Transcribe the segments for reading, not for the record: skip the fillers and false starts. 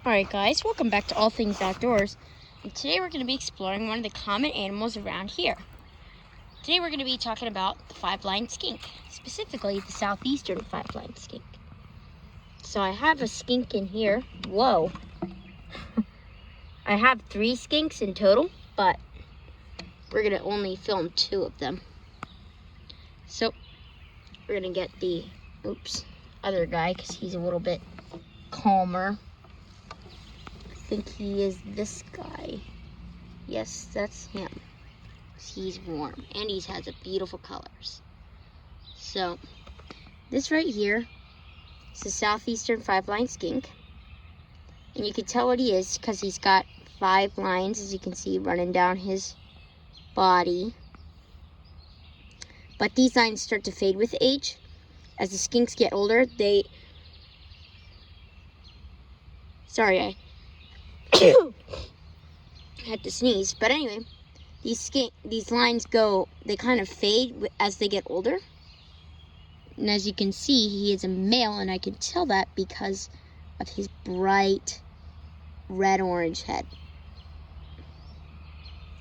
Alright guys, welcome back to All Things Outdoors. And today we're going to be exploring one of the common animals around here. Today we're going to be talking about the Five Line Skink, specifically the Southeastern Five Line Skink. So I have a skink in here. Whoa. I have 3 skinks in total, but we're going to only film 2 of them. So we're going to get the other guy because he's a little bit calmer. I think he is this guy. Yes, that's him. He's warm and he has beautiful colors. So this right here is the Southeastern Five Line Skink, and you can tell what he is because he's got 5 lines, as you can see, running down his body. But these lines start to fade with age. As the skinks get older, I had to sneeze, but anyway, these lines they kind of fade as they get older. And as you can see, he is a male, and I can tell that because of his bright red-orange head.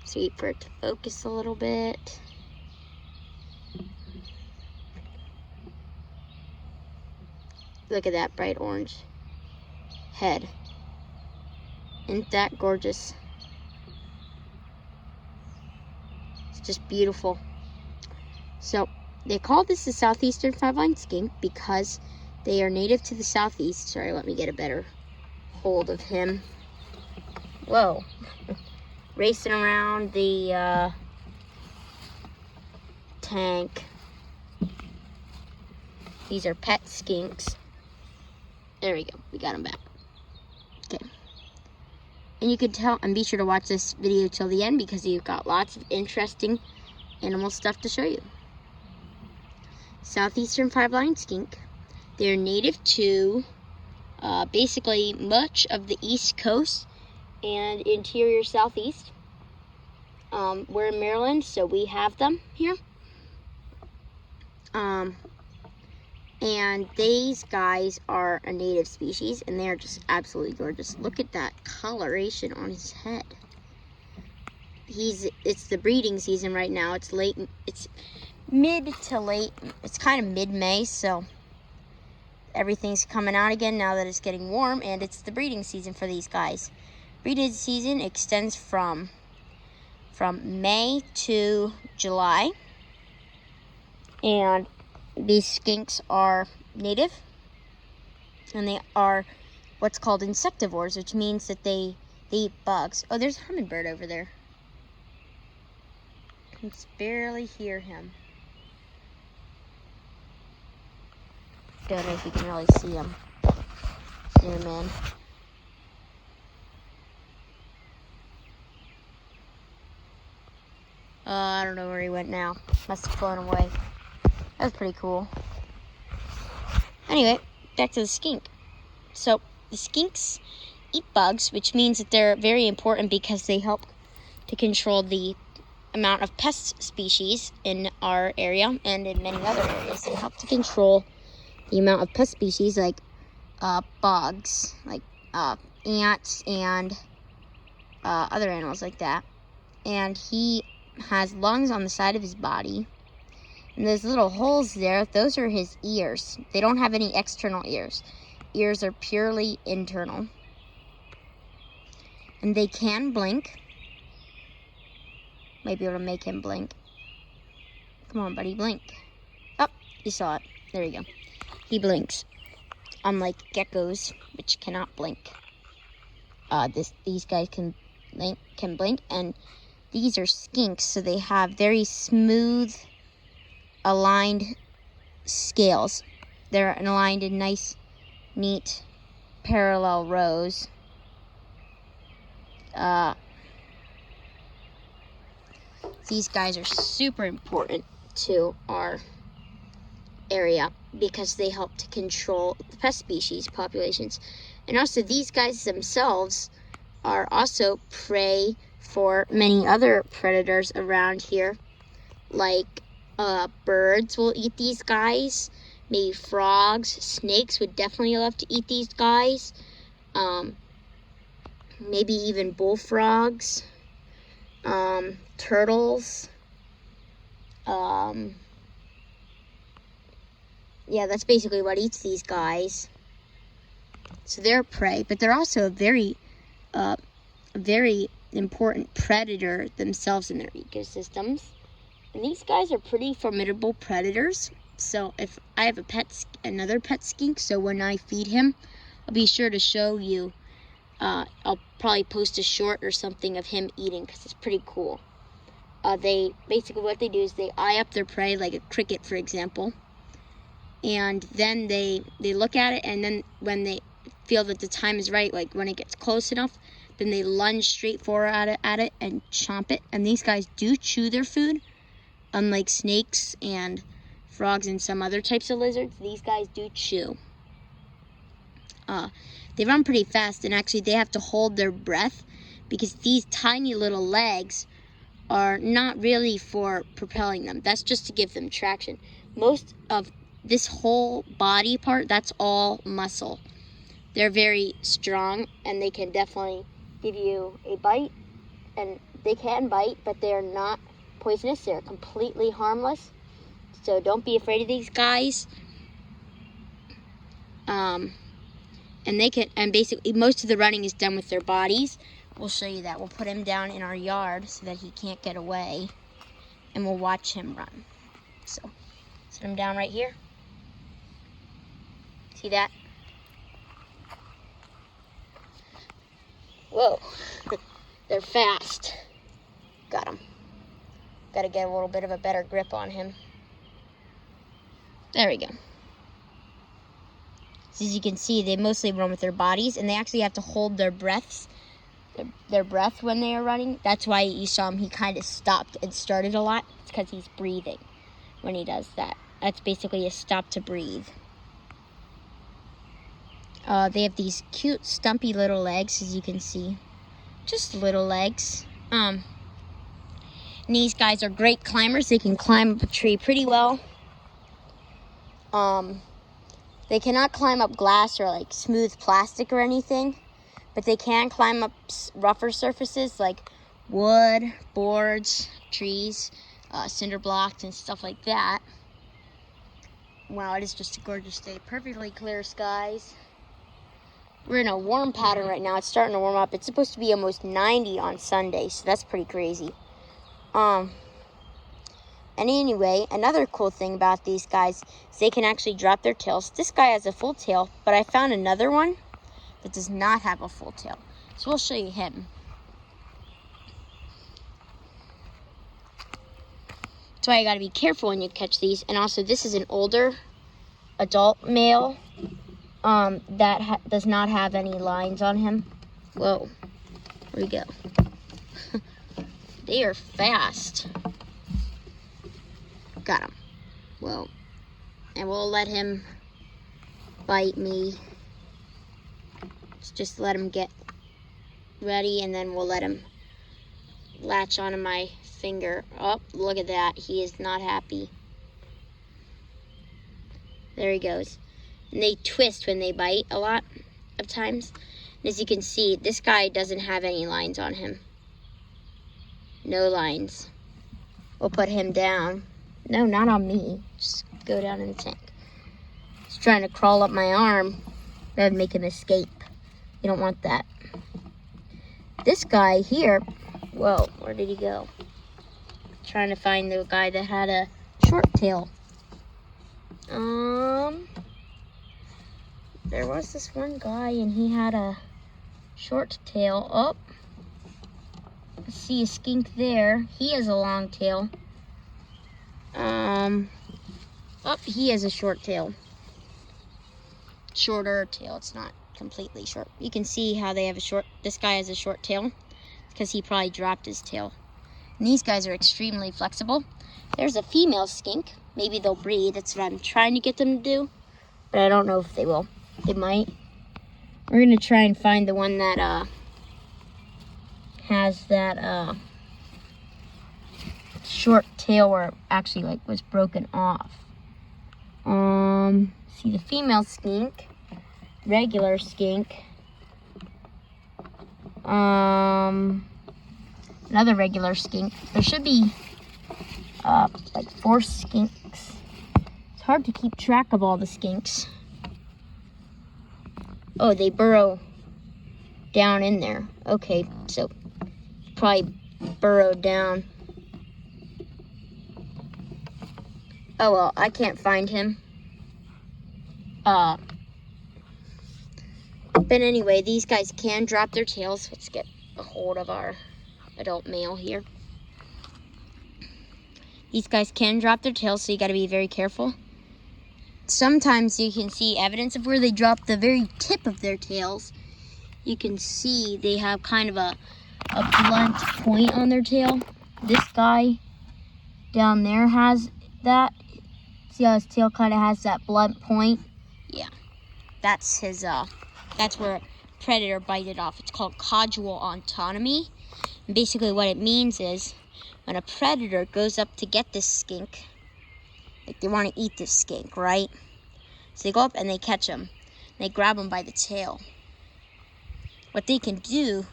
So wait for it to focus a little bit. Look at that bright orange head. Isn't that gorgeous? It's just beautiful. So they call this the Southeastern Five Line Skink because they are native to the southeast. Sorry, let me get a better hold of him. Whoa. Racing around the tank. These are pet skinks. There we go. We got him back. Okay. And you can tell, and be sure to watch this video till the end because you've got lots of interesting animal stuff to show you. Southeastern Five Line Skink. They're native to basically much of the East Coast and interior Southeast. We're in Maryland, so we have them here. And these guys are a native species, and they're just absolutely gorgeous. Look at that coloration on his head. It's the breeding season right now. It's mid to late. It's kind of mid-May, so everything's coming out again now that it's getting warm, and it's the breeding season for these guys. Breeding season extends from May to July, and these skinks are native, and they are what's called insectivores, which means that they eat bugs. Oh, there's a hummingbird over there. I can just barely hear him. Don't know if you can really see him. Zoom in. I don't know where he went now. Must have flown away. That was pretty cool. Anyway, back to the skink. So the skinks eat bugs, which means that they're very important because they help to control the amount of pest species in our area and in many other areas. They help to control the amount of pest species like bugs, like ants and other animals like that. And he has lungs on the side of his body. And those little holes there, those are his ears. They don't have any external ears. Ears are purely internal. And they can blink. Might be able to make him blink. Come on, buddy, blink. Oh, you saw it. There you go. He blinks. Unlike geckos, which cannot blink. These guys can blink, and these are skinks, so they have very smooth, aligned scales. They're aligned in nice, neat, parallel rows. These guys are super important to our area because they help to control the pest species populations. And also these guys themselves are also prey for many other predators around here, like birds will eat these guys, maybe frogs. Snakes would definitely love to eat these guys. maybe even bullfrogs, turtles. Yeah, that's basically what eats these guys. So they're prey, but they're also a very important predator themselves in their ecosystems. And these guys are pretty formidable predators. So if I have another pet skink, so when I feed him, I'll be sure to show you. I'll probably post a short or something of him eating, because it's pretty cool. They basically, what they do is they eye up their prey, like a cricket, for example. And then they look at it, and then when they feel that the time is right, like when it gets close enough, then they lunge straight forward at it and chomp it. And these guys do chew their food, unlike snakes and frogs and some other types of lizards. These guys do chew. They run pretty fast, and actually they have to hold their breath because these tiny little legs are not really for propelling them. That's just to give them traction. Most of this whole body part, that's all muscle. They're very strong, and they can definitely give you a bite. And they can bite, but they're not poisonous. They're completely harmless. So don't be afraid of these guys. And basically most of the running is done with their bodies. We'll show you that. We'll put him down in our yard so that he can't get away, and we'll watch him run. So set him down right here. See that? Whoa, they're fast. Got him. Got to get a little bit of a better grip on him. There we go. So as you can see, they mostly run with their bodies, and they actually have to hold their breath when they are running. That's why you saw him, he kind of stopped and started a lot. It's because he's breathing when he does that. That's basically a stop to breathe. They have these cute, stumpy little legs, as you can see. Just little legs. And these guys are great climbers. They can climb up a tree pretty well. They cannot climb up glass or like smooth plastic or anything, but they can climb up rougher surfaces like wood, boards, trees, cinder blocks, and stuff like that. Wow, it is just a gorgeous day. Perfectly clear skies. We're in a warm pattern right now. It's starting to warm up. It's supposed to be almost 90 on Sunday, so that's pretty crazy. And anyway, another cool thing about these guys is they can actually drop their tails. This guy has a full tail, but I found another one that does not have a full tail. So we'll show you him. That's why you gotta be careful when you catch these. And also, this is an older adult male that does not have any lines on him. Whoa, where'd he go? They are fast. Got him. Whoa. And we'll let him bite me. Just let him get ready, and then we'll let him latch onto my finger. Oh, look at that. He is not happy. There he goes. And they twist when they bite a lot of times. And as you can see, this guy doesn't have any lines on him. No lines. We'll put him down. No, not on me. Just go down in the tank. He's trying to crawl up my arm. That would make him escape. You don't want that. This guy here, whoa, where did he go? Trying to find the guy that had a short tail. There was this one guy, and he had a short tail. Oh, I see a skink there. He has a long tail. Oh, he has a short tail. Shorter tail. It's not completely short. You can see how they have this guy has a short tail because he probably dropped his tail. And these guys are extremely flexible. There's a female skink. Maybe they'll breed. That's what I'm trying to get them to do, but I don't know if they will. They might. We're gonna try and find the one that has that short tail where it actually like was broken off. See the female skink, regular skink. Another regular skink. There should be like 4 skinks. It's hard to keep track of all the skinks. Oh, they burrow down in there. Okay, so probably burrowed down. Oh well, I can't find him. But anyway, these guys can drop their tails. Let's get a hold of our adult male here. These guys can drop their tails, so you got to be very careful. Sometimes you can see evidence of where they drop the very tip of their tails. You can see they have kind of a blunt point on their tail. This guy down there has that. See how his tail kind of has that blunt point? Yeah, that's his, that's where a predator bite it off. It's called Cajul Autonomy. And basically what it means is when a predator goes up to get this skink, like they want to eat this skink, right? So they go up and they catch him. They grab him by the tail. What they can do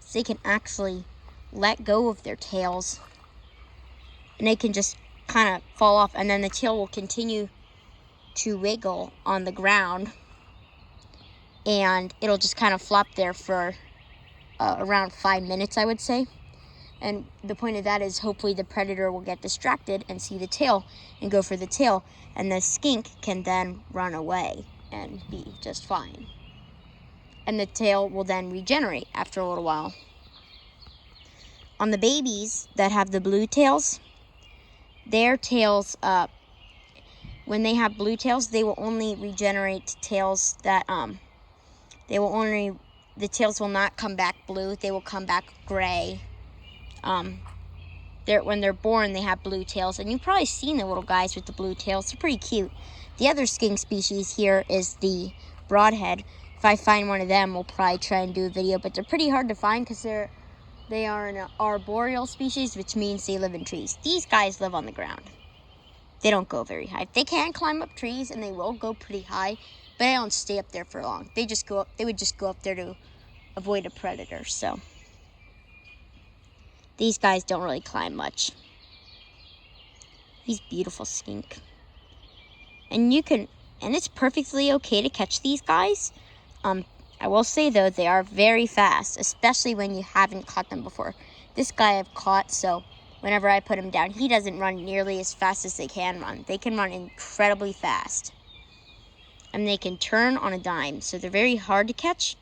is they can actually let go of their tails and they can just kind of fall off, and then the tail will continue to wiggle on the ground and it'll just kind of flop there for around 5 minutes, I would say. And the point of that is hopefully the predator will get distracted and see the tail and go for the tail, and the skink can then run away and be just fine. And the tail will then regenerate after a little while. On the babies that have the blue tails, their tails, when they have blue tails, they will only regenerate tails that, the tails will not come back blue, they will come back gray. When they're born, they have blue tails, and you've probably seen the little guys with the blue tails. They're pretty cute. The other skink species here is the Broadhead. If I find one of them, we'll probably try and do a video, but they're pretty hard to find because they are an arboreal species, which means they live in trees. These guys live on the ground. They don't go very high. They can climb up trees, and they will go pretty high, but they don't stay up there for long. They would just go up there to avoid a predator, so these guys don't really climb much. He's beautiful skink. And it's perfectly okay to catch these guys. I will say though, they are very fast, especially when you haven't caught them before. This guy I've caught, so whenever I put him down, he doesn't run nearly as fast as they can run. They can run incredibly fast. And they can turn on a dime, so they're very hard to catch.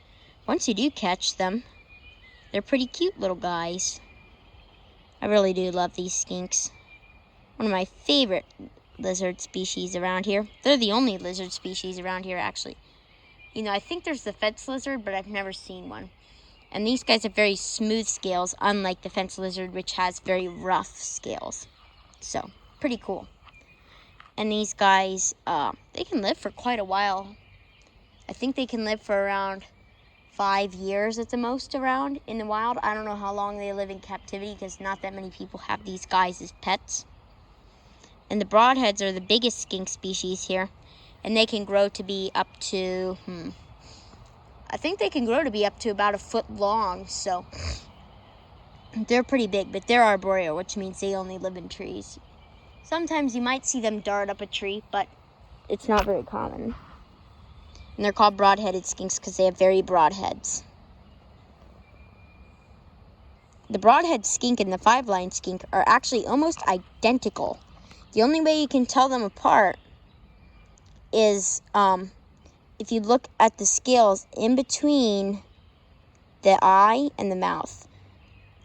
Once you do catch them, they're pretty cute little guys. I really do love these skinks. One of my favorite lizard species around here. They're the only lizard species around here, actually. You know, I think there's the fence lizard, but I've never seen one. And these guys have very smooth scales, unlike the fence lizard, which has very rough scales. So, pretty cool. And these guys, they can live for quite a while. I think they can live for around 5 years at the most around in the wild. I don't know how long they live in captivity because not that many people have these guys as pets. And the broadheads are the biggest skink species here. And they can grow to be up to, I think they can grow to be up to about 1 foot long. So they're pretty big, but they're arboreal, which means they only live in trees. Sometimes you might see them dart up a tree, but it's not very common. And they're called broad-headed skinks because they have very broad heads. The broadhead skink and the five-line skink are actually almost identical. The only way you can tell them apart is if you look at the scales in between the eye and the mouth.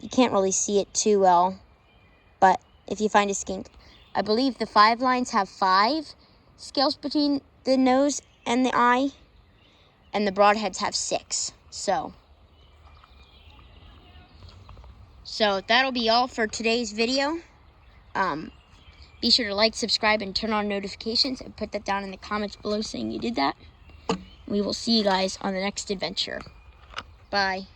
You can't really see it too well, but if you find a skink, I believe the five lines have 5 scales between the nose and the eye, and the broadheads have 6. So that'll be all for today's video. Be sure to like, subscribe, and turn on notifications, and put that down in the comments below saying you did that. We will see you guys on the next adventure. Bye.